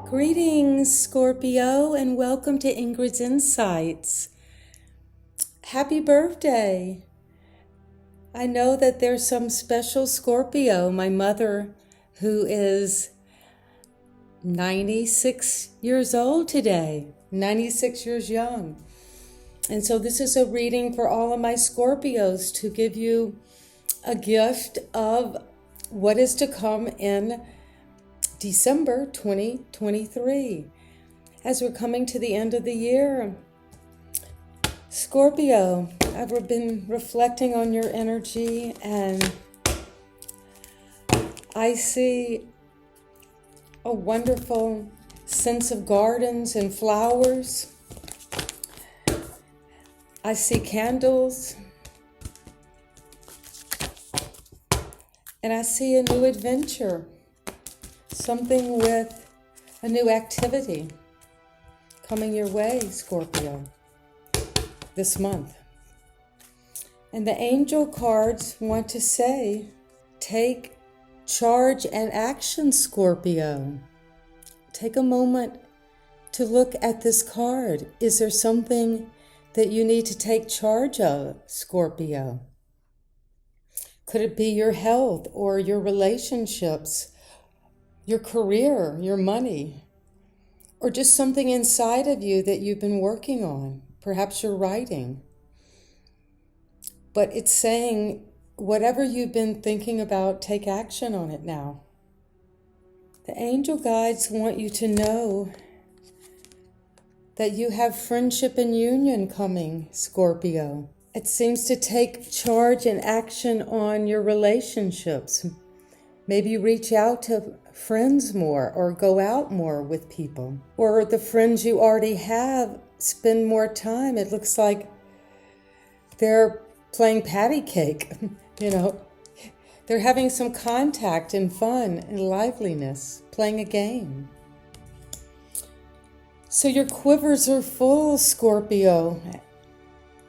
Greetings, Scorpio, and welcome to Ingrid's Insights. Happy birthday! I know that there's some special Scorpio, my mother, who is 96 years old today, 96 years young. And so this is a reading for all of my Scorpios to give you a gift of what is to come in December 2023. As we're coming to the end of the year, Scorpio, I've been reflecting on your energy, and I see a wonderful sense of gardens and flowers. I see candles, and I see a new adventure. Something with a new activity coming your way, Scorpio, this month. And the angel cards want to say, take charge and action, Scorpio. Take a moment to look at this card. Is there something that you need to take charge of, Scorpio? Could it be your health or your relationships? Your career, your money, or just something inside of you that you've been working on. Perhaps you're writing. But it's saying, whatever you've been thinking about, take action on it now. The angel guides want you to know that you have friendship and union coming, Scorpio. It seems to take charge and action on your relationships. Maybe reach out to friends more, or go out more with people. Or the friends you already have, spend more time. It looks like they're playing patty cake, They're having some contact and fun and liveliness, playing a game. So your quivers are full, Scorpio.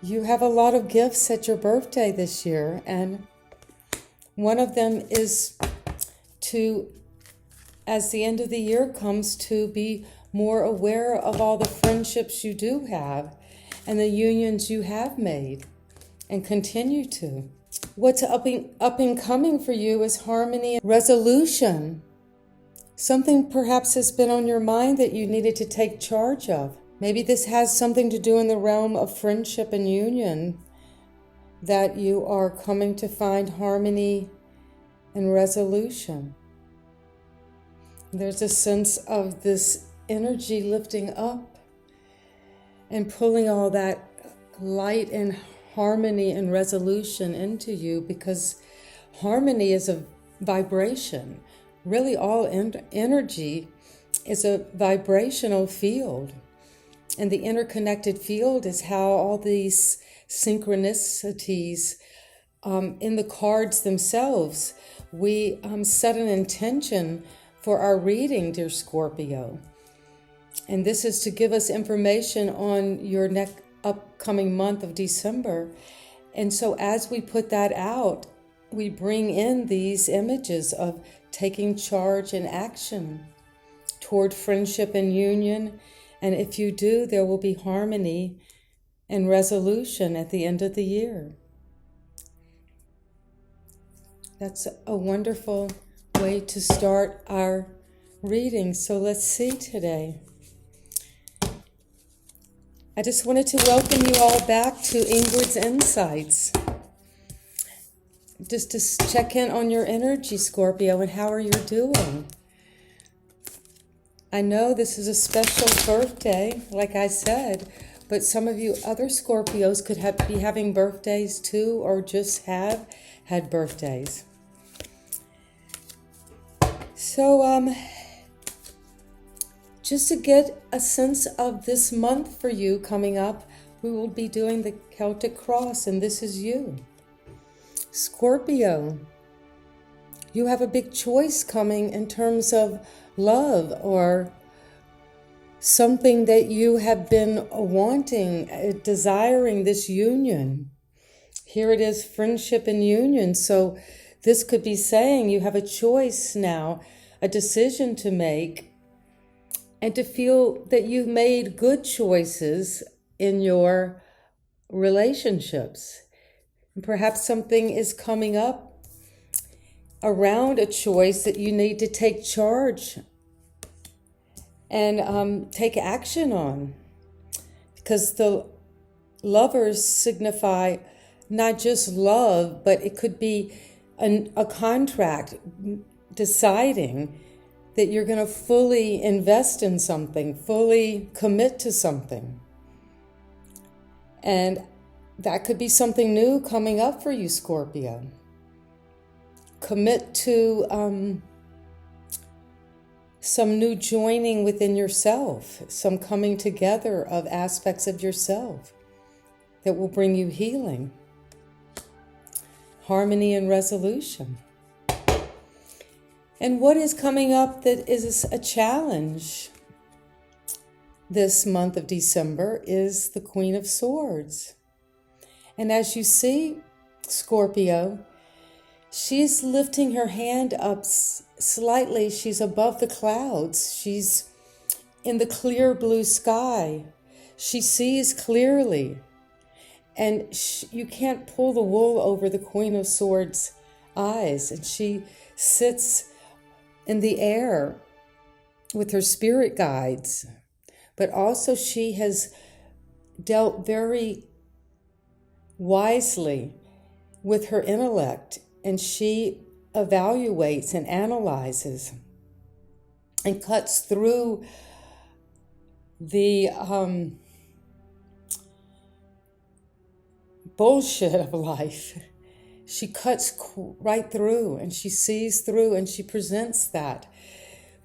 You have a lot of gifts at your birthday this year, and one of them is to, as the end of the year comes, to be more aware of all the friendships you do have and the unions you have made and continue to. What's up and coming for you is harmony and resolution. Something perhaps has been on your mind that you needed to take charge of. Maybe this has something to do in the realm of friendship and union, that you are coming to find harmony and resolution. There's a sense of this energy lifting up and pulling all that light and harmony and resolution into you, because harmony is a vibration. Really, all energy is a vibrational field. And the interconnected field is how all these synchronicities in the cards themselves, we set an intention for our reading, dear Scorpio. And this is to give us information on your upcoming month of December. And so as we put that out, we bring in these images of taking charge and action toward friendship and union. And if you do, there will be harmony and resolution at the end of the year. That's a wonderful way to start our reading. So let's see today. I just wanted to welcome you all back to Ingrid's Insights. Just to check in on your energy, Scorpio, and how are you doing? I know this is a special birthday, like I said, but some of you other Scorpios could be having birthdays too, or just have had birthdays. So, just to get a sense of this month for you coming up, we will be doing the Celtic Cross, and this is you. Scorpio, you have a big choice coming in terms of love or something that you have been wanting, desiring, this union. Here it is, friendship and union. So this could be saying you have a choice now, a decision to make, and to feel that you've made good choices in your relationships. And perhaps something is coming up around a choice that you need to take charge and take action on. Because the lovers signify not just love, but it could be a contract deciding that you're going to fully invest in something, fully commit to something. And that could be something new coming up for you, Scorpio. Commit to some new joining within yourself, some coming together of aspects of yourself that will bring you healing, harmony, and resolution. And what is coming up that is a challenge this month of December is the Queen of Swords. And as you see, Scorpio, she's lifting her hand up slightly. She's above the clouds. She's in the clear blue sky. She sees clearly. And you can't pull the wool over the Queen of Swords' eyes. And she sits in the air with her spirit guides. But also she has dealt very wisely with her intellect, and she evaluates and analyzes and cuts through the bullshit of life. She cuts right through, and she sees through, and she presents that.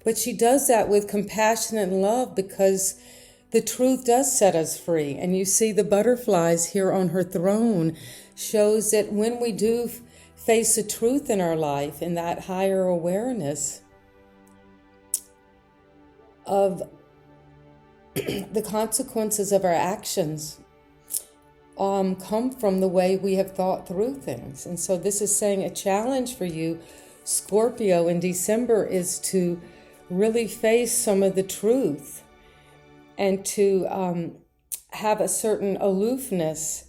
But she does that with compassion and love, because the truth does set us free. And you see the butterflies here on her throne shows that when we do face the truth in our life, in that higher awareness of the consequences of our actions, come from the way we have thought through things. And so this is saying a challenge for you, Scorpio, in December is to really face some of the truth and to have a certain aloofness,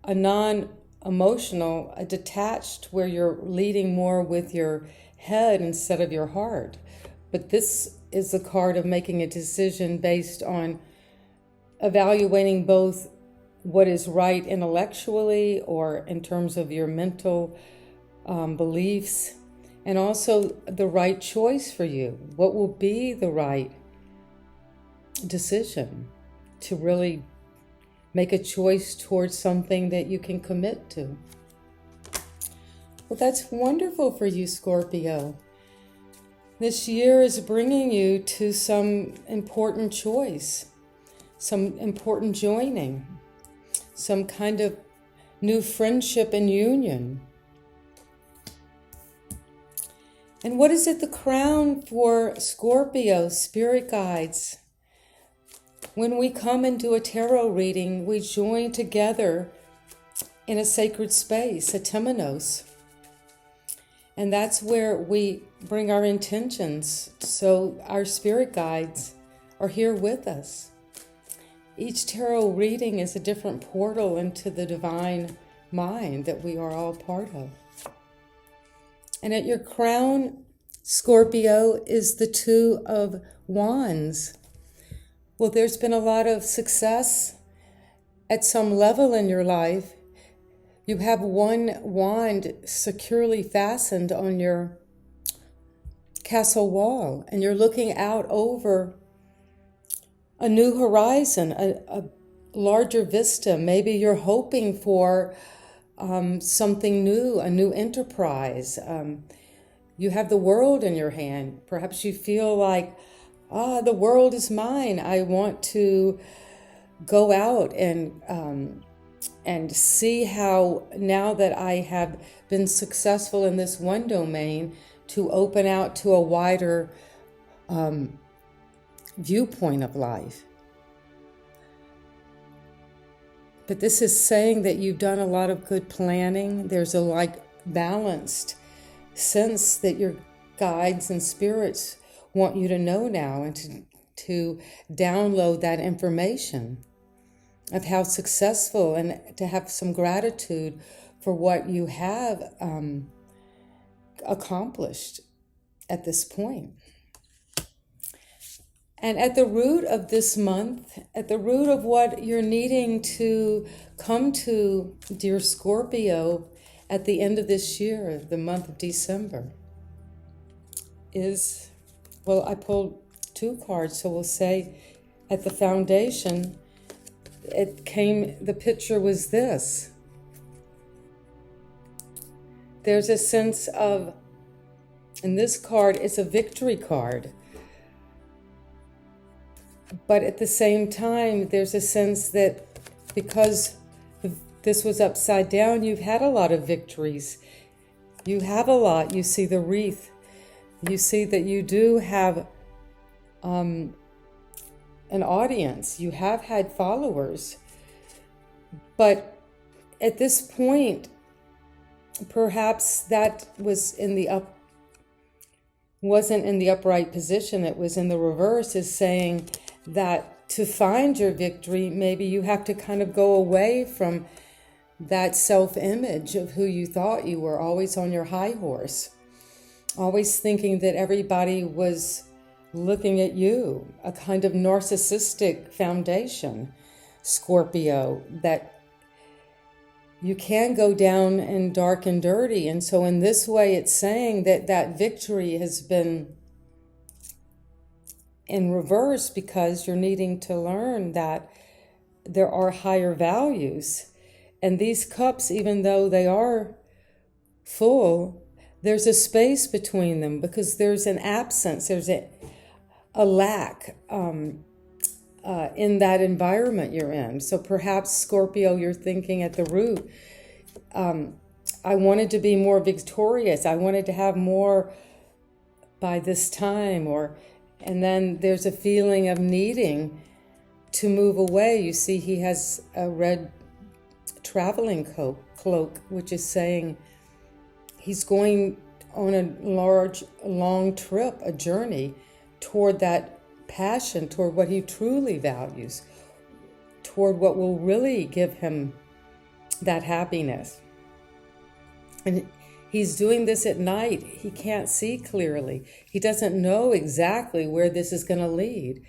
a non-emotional, a detached, where you're leading more with your head instead of your heart. But this is the card of making a decision based on evaluating both what is right intellectually or in terms of your mental beliefs, and also the right choice for you. What will be the right decision to really make a choice towards something that you can commit to? Well, that's wonderful for you, Scorpio. This year is bringing you to some important choice, some important joining, some kind of new friendship and union. And what is at the crown for Scorpio, spirit guides? When we come and do a tarot reading, we join together in a sacred space, a temenos. And that's where we bring our intentions. So our spirit guides are here with us. Each tarot reading is a different portal into the divine mind that we are all part of. And at your crown, Scorpio, is the Two of Wands. Well, there's been a lot of success at some level in your life. You have one wand securely fastened on your castle wall, and you're looking out over a new horizon, a larger vista. Maybe you're hoping for something new, a new enterprise. You have the world in your hand. Perhaps you feel like, the world is mine. I want to go out and see how, now that I have been successful in this one domain, to open out to a wider viewpoint of life. But this is saying that you've done a lot of good planning. There's a balanced sense that your guides and spirits want you to know now, and to download that information of how successful, and to have some gratitude for what you have accomplished at this point. And at the root of this month, at the root of what you're needing to come to, dear Scorpio, at the end of this year, the month of December, is, well, I pulled 2 cards, so we'll say at the foundation, the picture was this. There's a sense of, and this card is a victory card. But at the same time, there's a sense that because this was upside down, you've had a lot of victories. You have a lot. You see the wreath. You see that you do have an audience. You have had followers. But at this point, perhaps that was wasn't in the upright position. It was in the reverse, is saying that to find your victory, maybe you have to kind of go away from that self-image of who you thought you were, always on your high horse, always thinking that everybody was looking at you, a kind of narcissistic foundation, Scorpio, that you can go down and dark and dirty. And so in this way, it's saying that that victory has been in reverse, because you're needing to learn that there are higher values. And these cups, even though they are full, there's a space between them, because there's an absence, there's a lack in that environment you're in. So perhaps, Scorpio, you're thinking at the root, I wanted to be more victorious. I wanted to have more by this time, and then there's a feeling of needing to move away. You see, he has a red traveling cloak, which is saying he's going on a long trip, a journey toward that passion, toward what he truly values, toward what will really give him that happiness. And he's doing this at night. He can't see clearly. He doesn't know exactly where this is going to lead,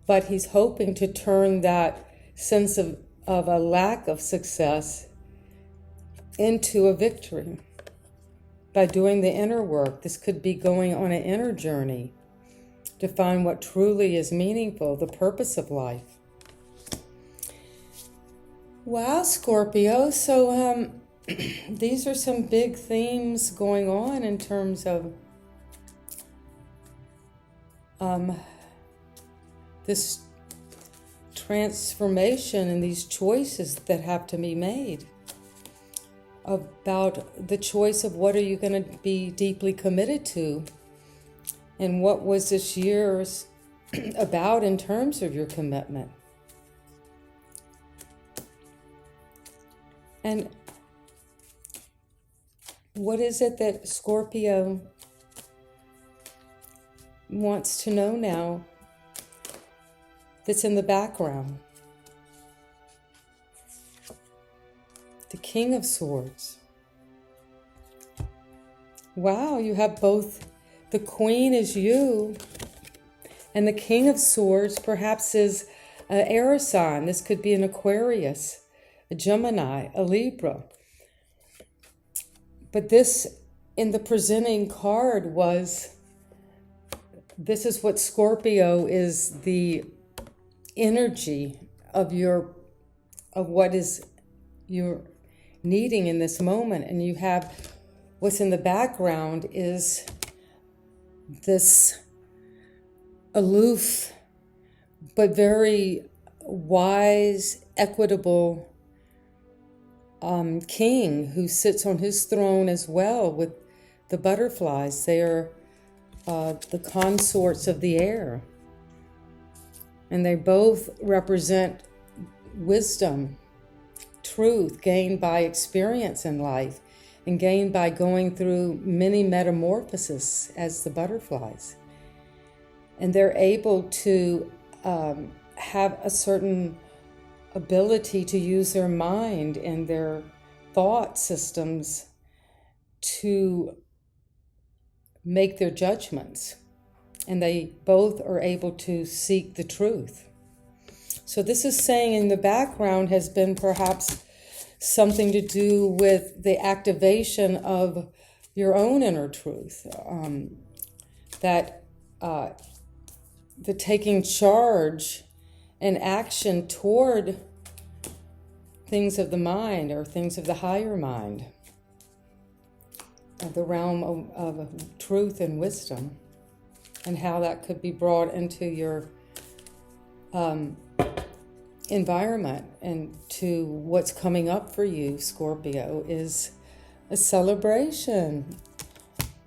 but he's hoping to turn that sense of a lack of success into a victory by doing the inner work. This could be going on an inner journey to find what truly is meaningful, the purpose of life. Wow, Scorpio. So these are some big themes going on in terms of this transformation and these choices that have to be made, about the choice of what are you going to be deeply committed to, and what was this year's about in terms of your commitment. And what is it that Scorpio wants to know now that's in the background? The King of Swords. Wow, you have both. The Queen is you, and the King of Swords perhaps is an air sign. This could be an Aquarius, a Gemini, a Libra. But this, in the presenting card, this is what Scorpio is, the energy of what is you're needing in this moment. And you have what's in the background is this aloof but very wise, equitable king who sits on his throne as well with the butterflies. They are the consorts of the air. And they both represent wisdom, truth gained by experience in life, and gained by going through many metamorphoses as the butterflies. And they're able to have a certain ability to use their mind and their thought systems to make their judgments. And they both are able to seek the truth. So this is saying in the background has been perhaps something to do with the activation of your own inner truth, that the taking charge and action toward things of the mind or things of the higher mind, of the realm of truth and wisdom, and how that could be brought into your environment. And to what's coming up for you, Scorpio, is a celebration.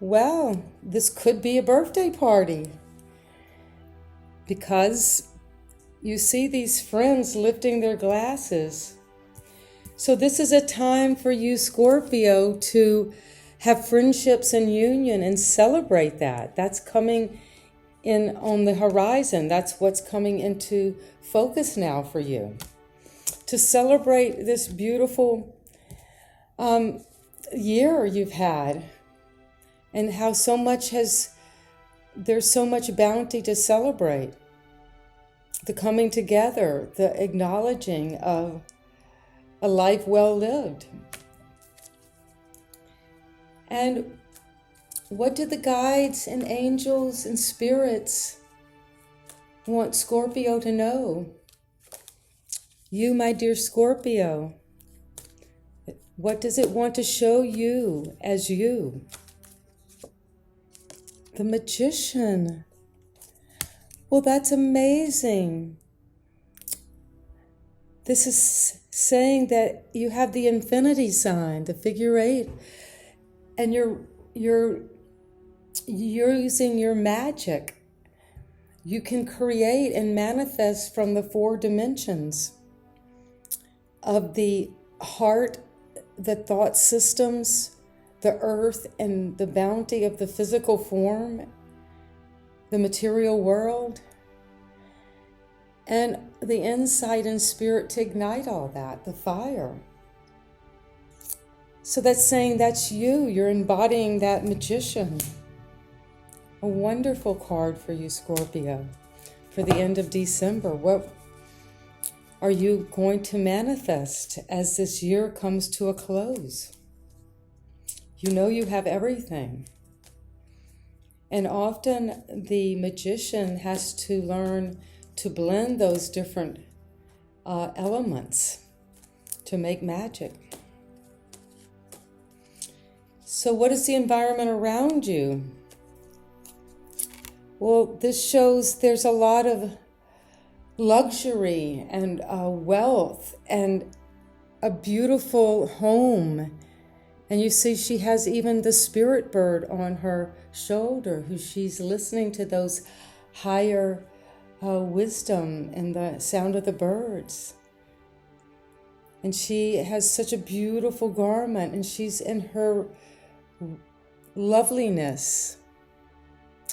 Well, this could be a birthday party, because you see these friends lifting their glasses. So this is a time for you, Scorpio, to have friendships and union and celebrate that. That's coming in on the horizon. That's what's coming into focus now for you. To celebrate this beautiful year you've had, and how there's so much bounty to celebrate. The coming together, the acknowledging of a life well lived. And what do the guides and angels and spirits want Scorpio to know? You, my dear Scorpio, what does it want to show you as you? The Magician. Well, that's amazing. This is saying that you have the infinity sign, the figure 8, and you're using your magic. You can create and manifest from the 4 dimensions of the heart, the thought systems, the earth, and the bounty of the physical form, the material world, and the insight and spirit to ignite all that, the fire. So that's saying that's you. You're embodying that magician. A wonderful card for you, Scorpio, for the end of December. What are you going to manifest as this year comes to a close? You know you have everything. And often the magician has to learn to blend those different elements to make magic. So what is the environment around you? Well, this shows there's a lot of luxury and wealth and a beautiful home. And you see she has even the spirit bird on her shoulder, who she's listening to those higher wisdom and the sound of the birds. And she has such a beautiful garment, and she's in her loveliness,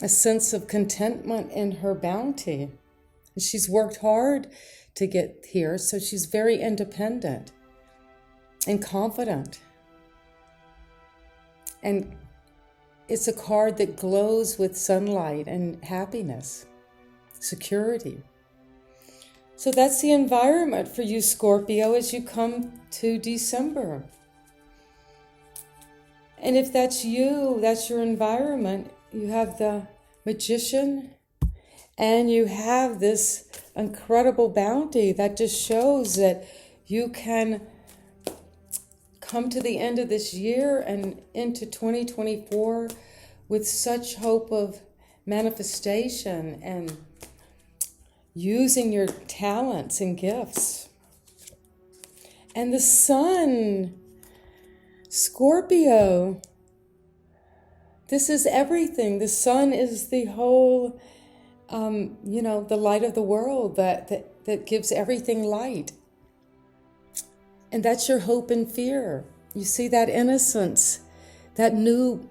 a sense of contentment in her bounty. And she's worked hard to get here, so she's very independent and confident. And it's a card that glows with sunlight and happiness, security. So that's the environment for you, Scorpio, as you come to December. And if that's you, that's your environment, you have the magician and you have this incredible bounty that just shows that you can come to the end of this year and into 2024 with such hope of manifestation and using your talents and gifts. And the sun, Scorpio, this is everything. The sun is the whole, the light of the world that gives everything light. And that's your hope and fear. You see that innocence, that new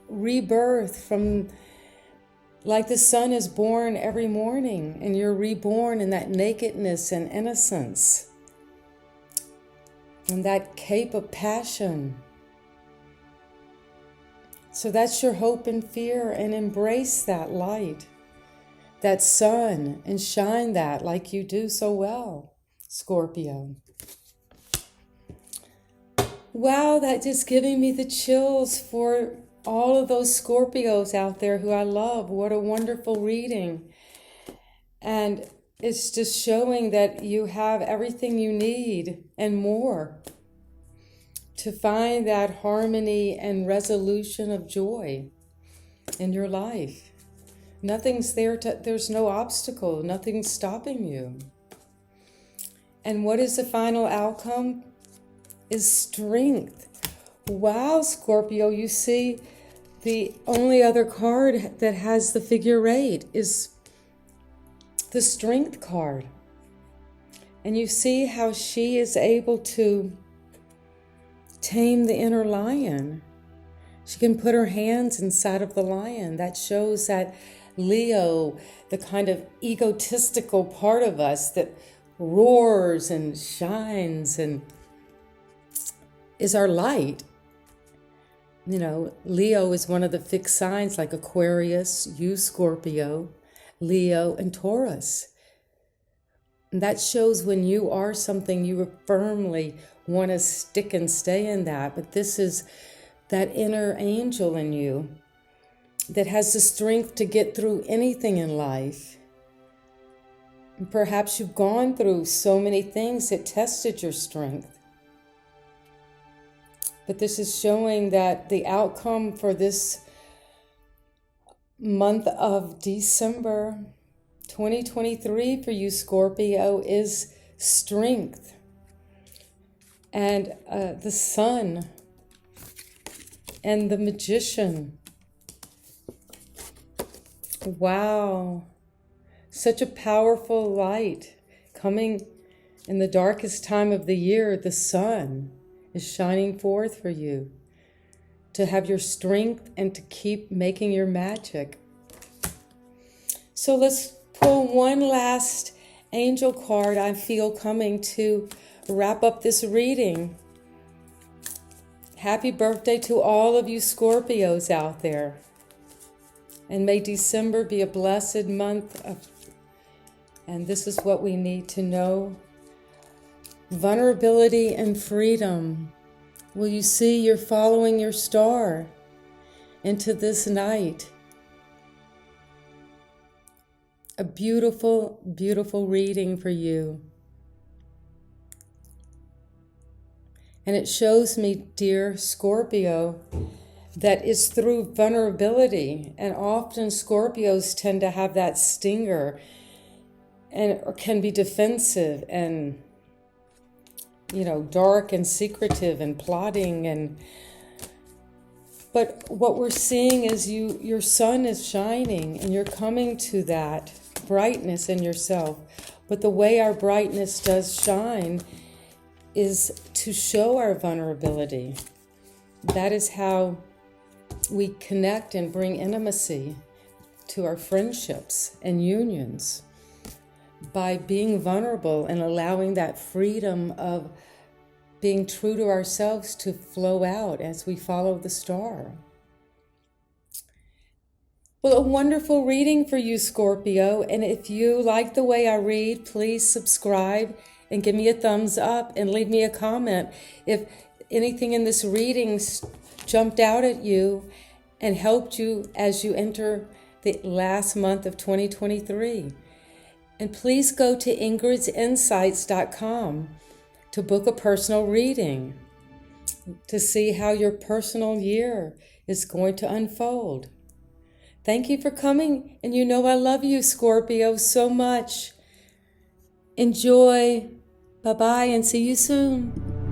rebirth from, like the sun is born every morning and you're reborn in that nakedness and innocence and that cape of passion. So that's your hope and fear, and embrace that light, that sun, and shine that like you do so well, Scorpio. Wow, that just giving me the chills for all of those Scorpios out there who I love. What a wonderful reading. And it's just showing that you have everything you need and more to find that harmony and resolution of joy in your life. Nothing's there there's no obstacle, nothing's stopping you. And what is the final outcome? Is strength. Wow, Scorpio, you see the only other card that has the figure 8 is the Strength card. And you see how she is able to tame the inner lion. She can put her hands inside of the lion. That shows that Leo, the kind of egotistical part of us that roars and shines and is our light. You know, Leo is one of the fixed signs like Aquarius, you Scorpio, Leo, and Taurus. And that shows when you are something, you firmly want to stick and stay in that. But this is that inner angel in you that has the strength to get through anything in life. And perhaps you've gone through so many things that tested your strength. But this is showing that the outcome for this month of December 2023 for you, Scorpio, is strength. And the sun and the magician. Wow. Such a powerful light coming in the darkest time of the year. The sun is shining forth for you to have your strength and to keep making your magic. So let's pull one last angel card I feel coming to wrap up this reading. Happy birthday to all of you Scorpios out there. And may December be a blessed month and this is what we need to know. Vulnerability and freedom. Will you see you're following your star into this night? A beautiful, beautiful reading for you. And it shows me, dear Scorpio, that it's through vulnerability. And often Scorpios tend to have that stinger and or can be defensive and, you know, dark and secretive and plotting. But what we're seeing is your sun is shining and you're coming to that brightness in yourself. But the way our brightness does shine is to show our vulnerability. That is how we connect and bring intimacy to our friendships and unions, by being vulnerable and allowing that freedom of being true to ourselves to flow out as we follow the star. Well, a wonderful reading for you, Scorpio. And if you like the way I read, please subscribe and give me a thumbs up and leave me a comment if anything in this reading jumped out at you and helped you as you enter the last month of 2023. And please go to ingridsinsights.com to book a personal reading to see how your personal year is going to unfold. Thank you for coming, and you know I love you, Scorpio, so much. Enjoy. Bye-bye, and see you soon.